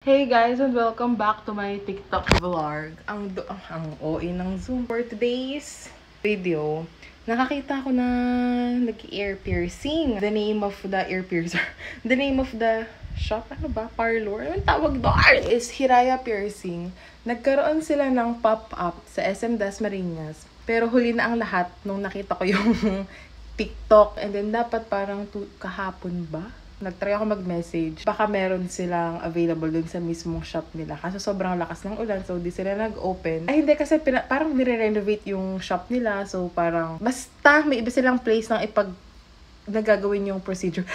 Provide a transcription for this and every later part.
Hey guys, and welcome back to my TikTok vlog. Ang OA ng Zoom. For today's video, nakakita ko na nag-ear piercing. The name of the ear piercer, the name of the shop, ano ba? Parlor? Anong tawag doon? Is Hiraya Piercing. Nagkaroon sila ng pop-up sa SM Dasmariñas. Pero huli na ang lahat nung nakita ko yung TikTok. And then dapat parang kahapon ba? Nag-try ako mag-message. Baka meron silang available dun sa mismong shop nila. Kaso sobrang lakas ng ulan, so di sila nag-open. Ay, hindi kasi parang nire-renovate yung shop nila. So parang, basta may iba silang place ng nagagawin yung procedure.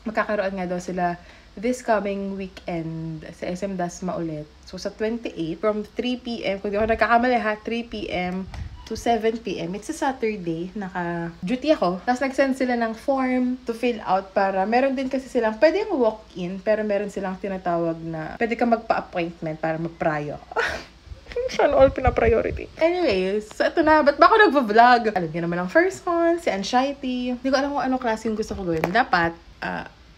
Magkakaroon nga daw sila this coming weekend sa SM Dasma ulit. So sa 28, from 3 p.m. Kung di ako nagkakamali ha, 3 p.m. to 7 p.m. It's a Saturday. Naka-duty ako. Tapos nag-send sila ng form to fill out para meron din kasi silang, pwede yung walk-in, pero meron silang tinatawag na, pwede ka magpa-appointment para mag-pryo. Sana all pina-priority. Anyways, so ito na. Ba't ba ako nagpa-vlog? Alam niyo naman ang first one, si Anxiety. Hindi ko alam kung anong klase yung gusto ko gawin. Dapat,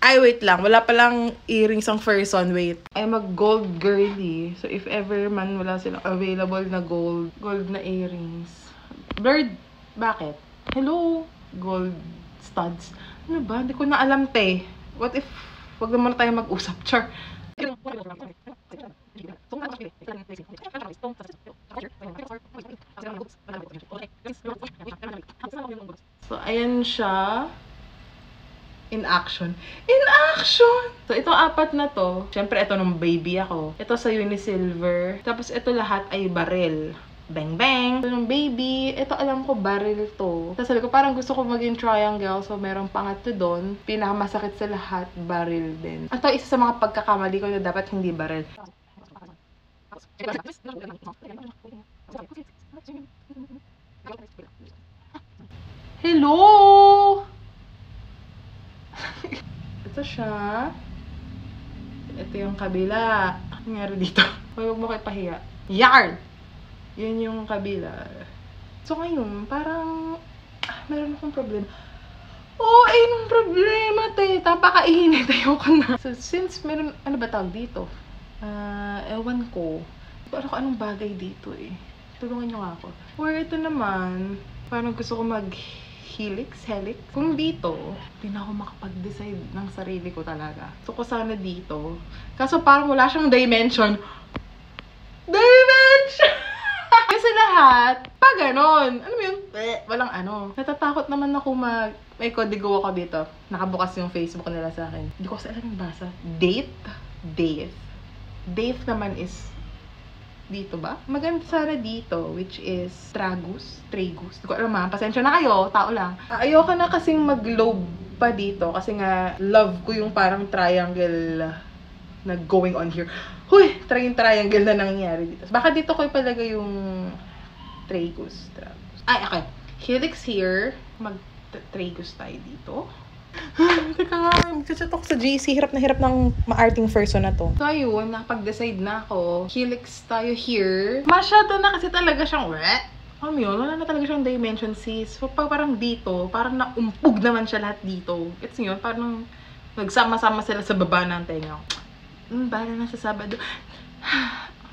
wait lang. Wala palang earrings ang first one. Wait. I'm a gold girly. So, if ever man wala silang available na gold na earrings. Blurred. Bakit? Hello? Gold studs. Ano ba? Hindi ko na alam, te. What if, wag naman tayo mag-usap. Char. So, ayan siya. In action. In action! So, itong apat na to, syempre, ito nung baby ako. Ito sa Unisilver. Tapos, ito lahat ay barrel. Bang, bang! Ito nung baby. Ito, alam ko, barrel to. Tapos, sabi ko, parang gusto ko maging triangle. So, merong pangatlo doon. Pinakamasakit sa lahat, barrel din. Ito, isa sa mga pagkakamali ko na dapat hindi barrel. Hello! Ito siya. Ito yung kabila. Nangyari dito. Huwag mo kayo pahiya. Yarn! Yun yung kabila. So ngayon, parang meron akong problema. Nung problema, te. Tapakainit. Ayoko na. So since meron, ano ba tawag dito? Ewan ko. Hindi ko alam kung anong bagay dito eh. Tulungan nyo nga ako. Or ito naman, parang gusto ko helix. Kung dito, hindi na ako makapag-decide ng sarili ko talaga. So, ko sana dito. Kaso parang wala siyang dimension. Kasi lahat, pa ganon. Ano mo yun? Walang ano. Natatakot naman ako may kodigo ako dito. Nakabukas yung Facebook nila sa akin. Hindi ko kasi alam yung basa. Date naman is dito ba? Maganda sana dito, which is tragus. Hindi ko alam pasensya na kayo, tao lang. Ayoko na kasing mag-lobe pa dito kasi nga love ko yung parang triangle na going on here. Huy! Triangle na nangyayari dito. Baka dito ko ipalagay yung tragus. Ay, okay. Helix here. Mag-tragus tayo dito. Teka nga, magchat ako sa JC. Hirap na hirap ng ma-arting person na to. So, ayun, nakapag-decide na ako. Helix tayo here. Masyado na kasi talaga siyang, alam mo yun, wala na talaga siyang dimension, sis. So, parang dito, parang naumpog naman siya lahat dito. It's yun, parang nagsama-sama sila sa baba ng tenga. Bala na sa Sabado.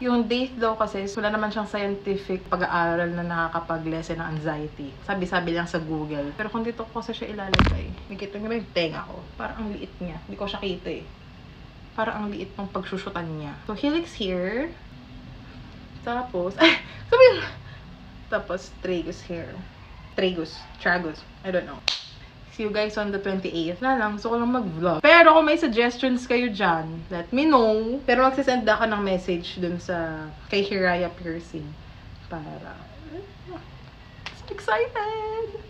Yung date daw kasi, wala naman siyang scientific pag-aaral na nakakapag-lessen ng anxiety. Sabi-sabi lang sa Google. Pero kung dito ko kasi siya ilalagay, nakikita niyo ba yung tenga ko? Parang ang liit niya. Hindi ko siya kita eh. Parang ang liit ng pagsusutan niya. So, helix here. Tapos, tapos, tragus here. Tragus. I don't know. See you guys on the 28th na lang. Gusto ko lang mag-vlog. Pero kung may suggestions kayo dyan, let me know. Pero magsisend ako ng message dun sa kay Hiraya Piercing. Para... I'm excited!